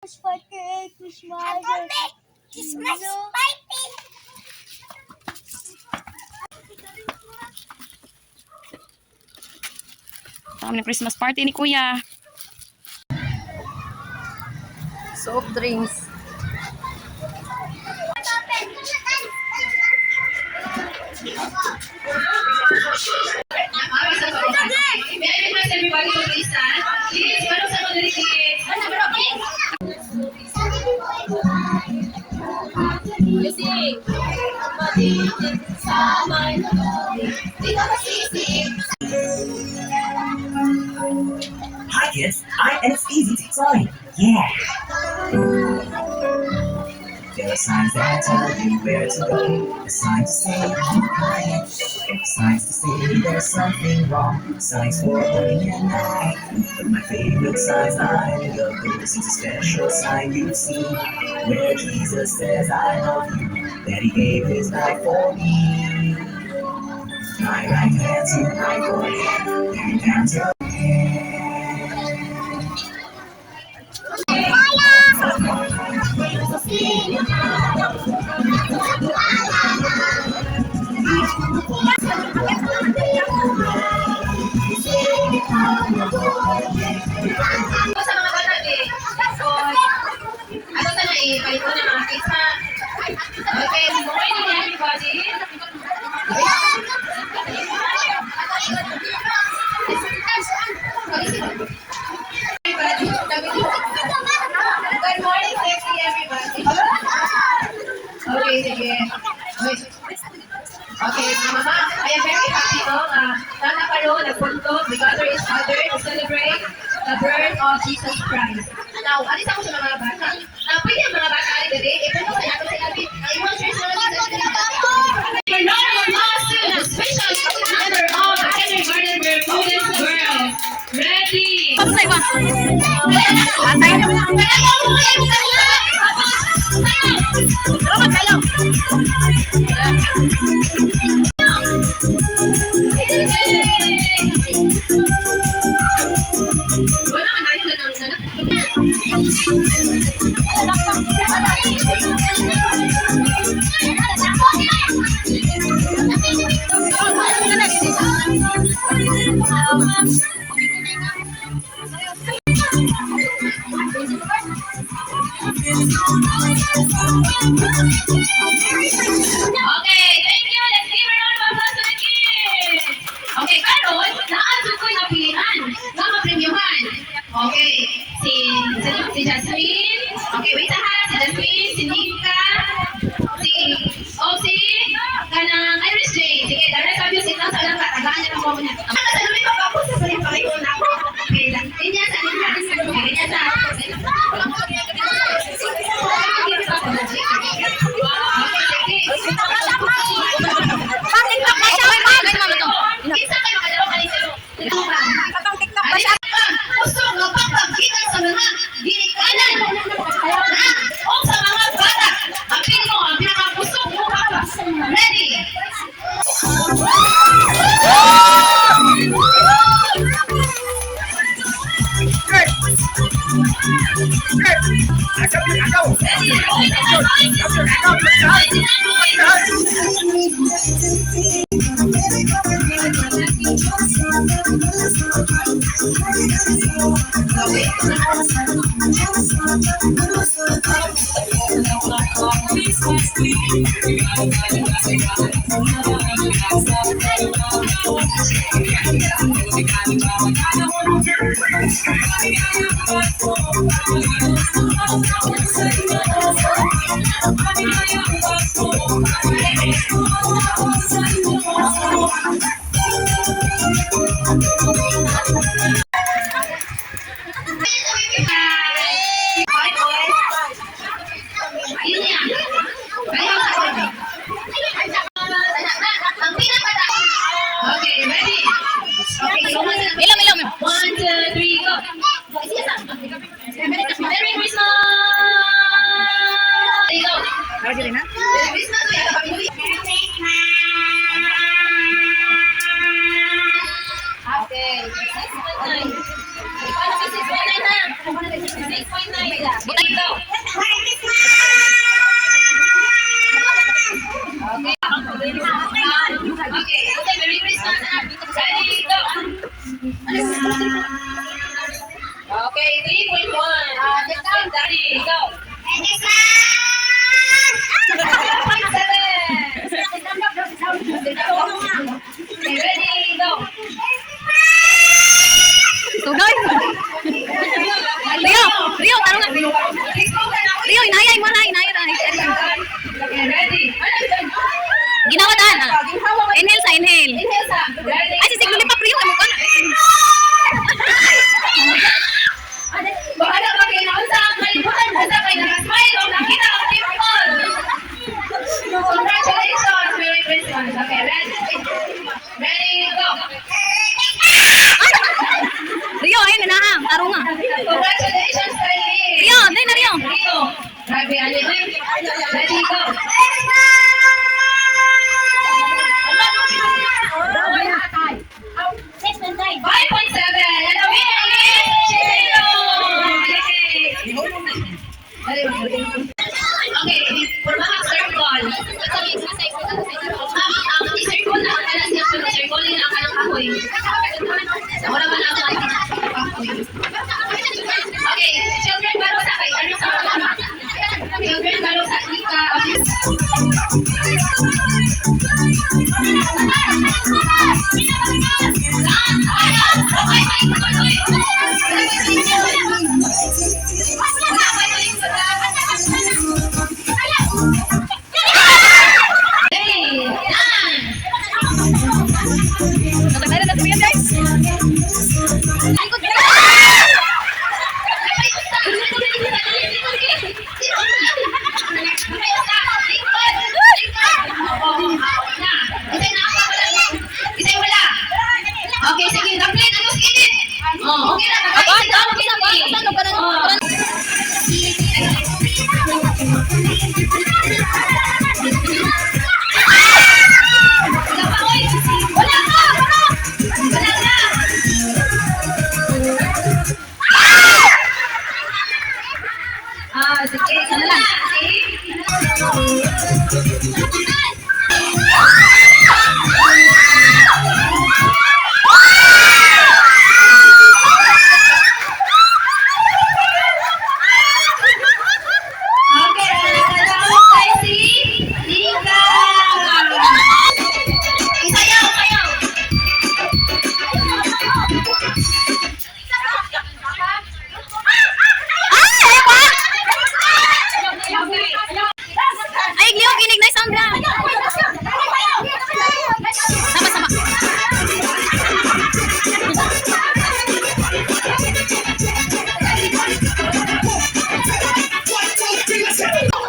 Party, Christmas. Christmas party. Ang Christmas party ni Kuya. Soft drinks. Everybody to please stand. Please, para sa mga delicates. You see, Hi kids, and it's easy to explain. Yeah. There are signs that tell you where to go. The signs to say keep quiet. Signs to say there's something wrong. Signs for morning and night. But my favorite signs I love those. It's a special sign you see where Jesus says I love you. That he gave his life for me. My right hand to my forehead, and down to Sa mga bata, ano sana palit ko ng mga kids ha? Okay, good morning everybody. Good morning, sexy everybody. Okay, sige. Okay, mama, I am very happy na nakaroon, nagpunto, we gather each other to celebrate the birth of Jesus Christ. Now, alis ako sa mga bata. Pwede ang mga bata ay gabi, ipunto sa natin sa gabi, ang ibang church na we're not on us to the special honor of the kindergarten students girls. Ready? Okay, thank you. Let's give a round of applause to the kids. Okay, karon, naadto ko yung pilihan, mga premyuhan. Okay, si Jasmine. Okay, wait ha. Si Jasmine, si Nika, si kanang Irish Jane. Sige, dahil sabi yung signal sa lang katagaan niya ng mga niya. Ang sa namin papapos sa paling pakiyon ako. Okay, ganyan sa akin. Ganyan sa akin. Okay, ready? Okay, so ilang. 1, 2, 3, go. Merry Christmas! Merry Christmas! Okay, go. Okay, okay, Merry Christmas. Ready, go. Okay, 3.1. Next time, Daddy, go. 3.7. Okay, ready, go. Tugoy. Rio, tarong nga. Rio, inayay mo na, inayay na. Okay, ready. Ginawa daan. Inhale sa inhale. Inhale sa. Ready. Ay, sisig lulipap Rio. Amo ka na. Baka na ba kayo naunsa ang kalibutan mo sa kayo nakasmile o nakita ang people? Congratulations! Merry Christmas! Okay, ready? Ready, go! Rio, ayun na hang. Tarong nga. Congratulations, Kylie! Rio, dahil na Rio. Rio! Grabe, ano yun? Ready, go! Six and nine. 5.7! And the winner is Chino! Okay, for mga circle. I-circle na ang kalas niya. Circle na ang kanang kahoy. Wala man ang kahoy. Okay, children, baro sa kay. Ano sa mga? Children, baro sa ika. Nakatara na tumiyan, guys. Okay, sige, Dublin, ano skinit? Oh, okay na, sige, sana lang. Ay, Leo, kinig na sound na. Sama.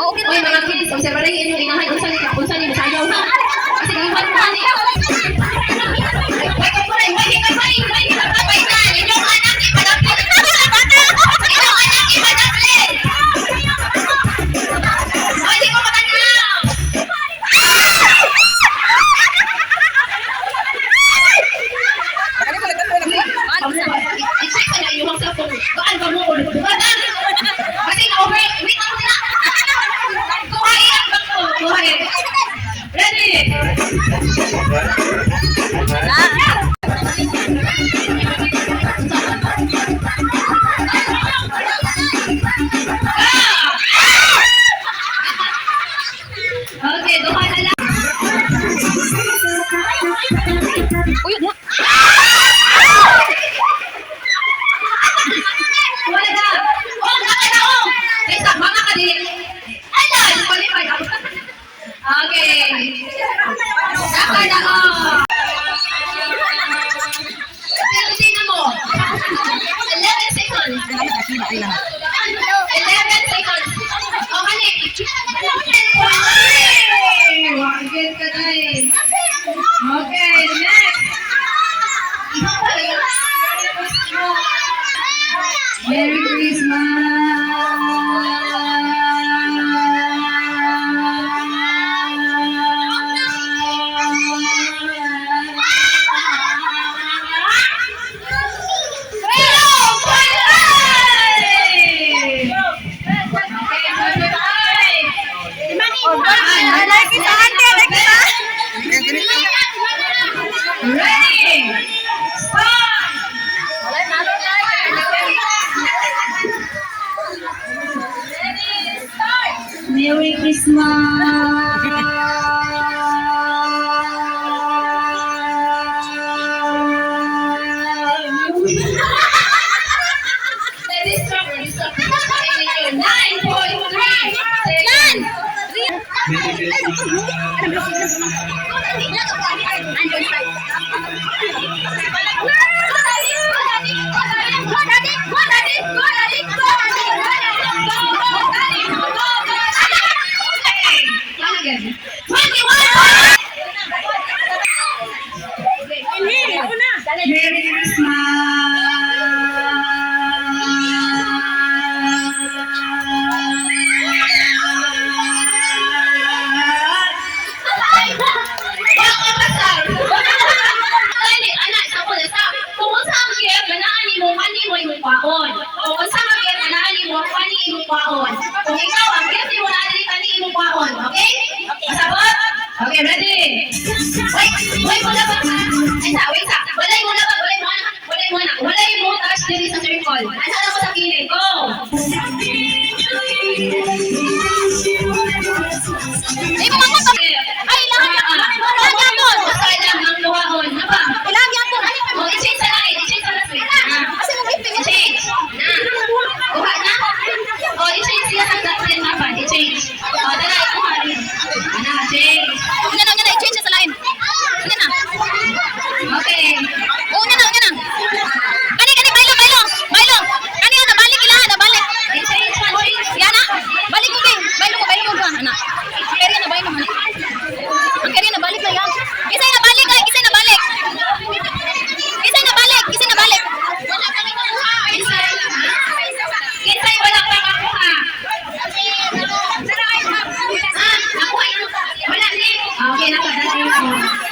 Okay Uy, mga kids, observe rin yung inahay kung saan yung sayaw na. Kasi yung handa niya. I-check ko na yung sa phone. Baan ba mo ulit? Kasi na-over. Wait lang muna. Kuhain ang bangko. Kuhain. Merry Christmas! Let's stop. 9.3. Yan! Merry Christmas. Merry Christmas. Kung ikaw ang gift mo na dali imong kwaon, okay? Masabot? Okay, ready? Wait mo na ba? Wait sa. Walay mo na ba? Walay mo touch diri sa circle. Asa na mo sa kilid? Go! Ay, mga moto! Ay, lahat yan! Lahat yan po! Basta lang ang luwaon. Ano ba? Lahat yan po! O, i-change sa lahat. Kasi mo gift eh. I-change. Kuha na? O, i-change siya sa dapat dapat. I-change. O, dala, ikuha rin. Ano, change. Una na, i-change siya sa lain. Una na. Okay. Una na. Kani, Bailo. Kani na, balik ila, nabalik. I-change man, change. Yan na. Balik mo, Bailo mo ba, anak. Kaya na, Bailo mo. Ang kaya na, balik na yan. Kisay na balik. Kinsay wala pa makuha. Nakuha yun. Wala din. Okay, nakadali ko.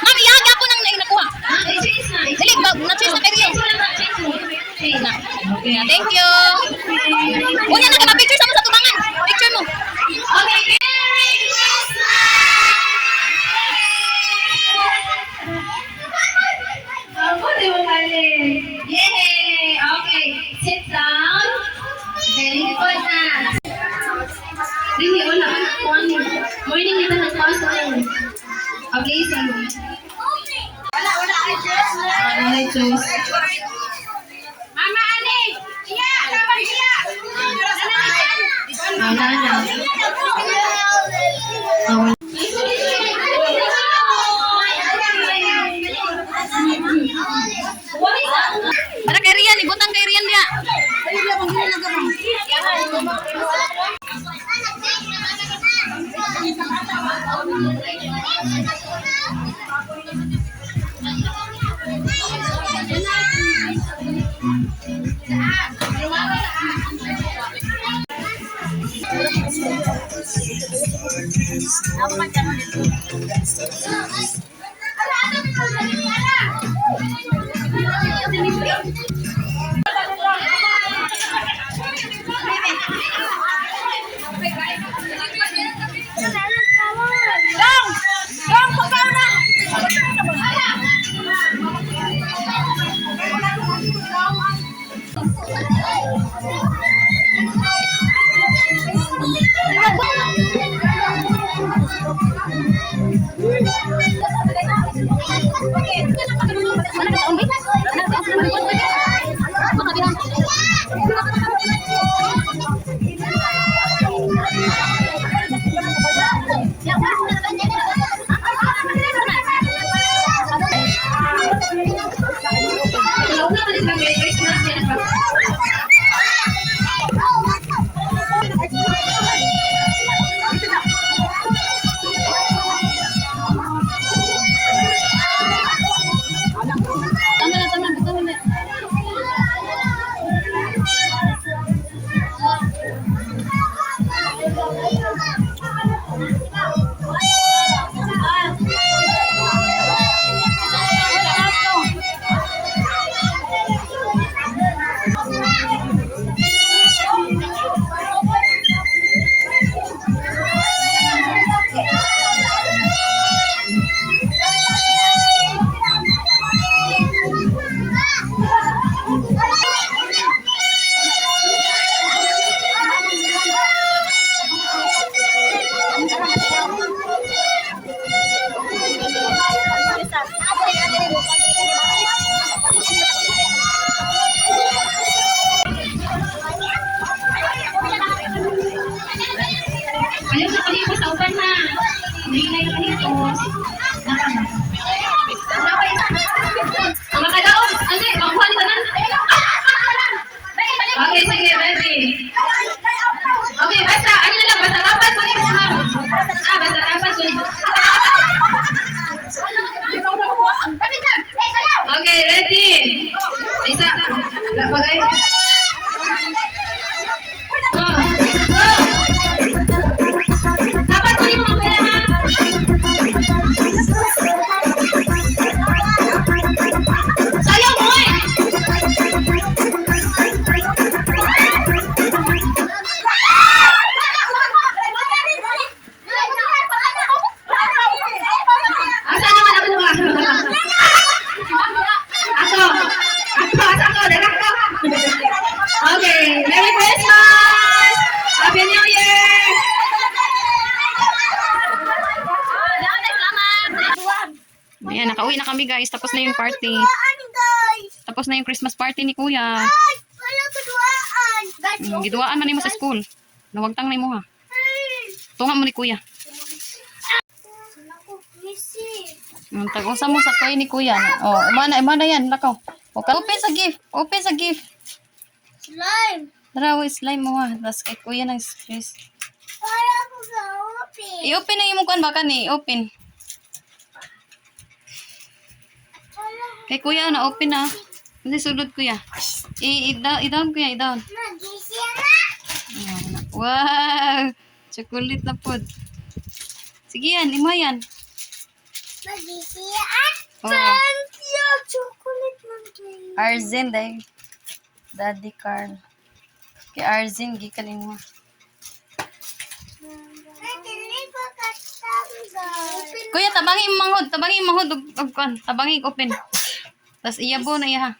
Mami, yan ako nang nakuha. I-change na. Dali, na-change na kayo. Change mo. Change na. Okay, thank you. Una na ka, picture sa mo sa tubangan. Picture mo. Okay, Merry Christmas! Ako, di mo mali. Yay! Okay, sit down. Very good na. Hindi, wala. Morning nito ng class na yun. Okay, sa'yo. Wala, I choose. Mama Ani! Iya! Dapat iya! Wala na. Para kay Rian, ibutang kay Rian dia. Ayaw sa kanito sa upan na. Hindi na kanito. Ang makadaon. Ano eh, makuha nito na. Okay, sige, ready. Okay, basta. Ano na lang, basta tapat ko nito. Basta tapat ko nito. Okay, ready. Isa. Bagay. Dapat ko yung mga pera, ha? Sayang mo eh! Asa naman ako naman? Asa ako, dalag ko. Okay, Merry Christmas! Happy New Year! Ayan, nakauwi na kami guys. Tapos na yung party. Ano guys? Tapos na yung Christmas party ni Kuya. Ay, wala kaduaan. Guys, Giduaan man nimo sa school. Nawagtang na mo ha. Tunga mo ni Kuya. ako busy. Tag-usa mo sa toy ni Kuya. Oh, imana yan. Lakaw. Okay. Open sa gift. Open sa gift. Slime. Tara, slime mo ha. Tapos kay Kuya ng space. Para ako sa open. I-open na yung mukhaan baka ni. Open. Kay Kuya, na-open na. Hindi sulod Kuya. I-down Kuya, i-down. Nag-busy na. Wow! Chocolate na pod. Sige yan, imo yan. Nag-busy at Oh. thank you. Chocolate man kayo. Arzin, day. Daddy Carl. Kay Arzin, gikalin mo. Ay, dili ko katanggal. Kuya, tabangi yung manghod. Tabangi yung manghod. Tabangi open. Tapos iyabo na iya ha.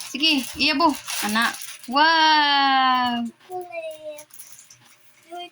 Sige, iyabo. Anak. Wow! Kulit. Wait,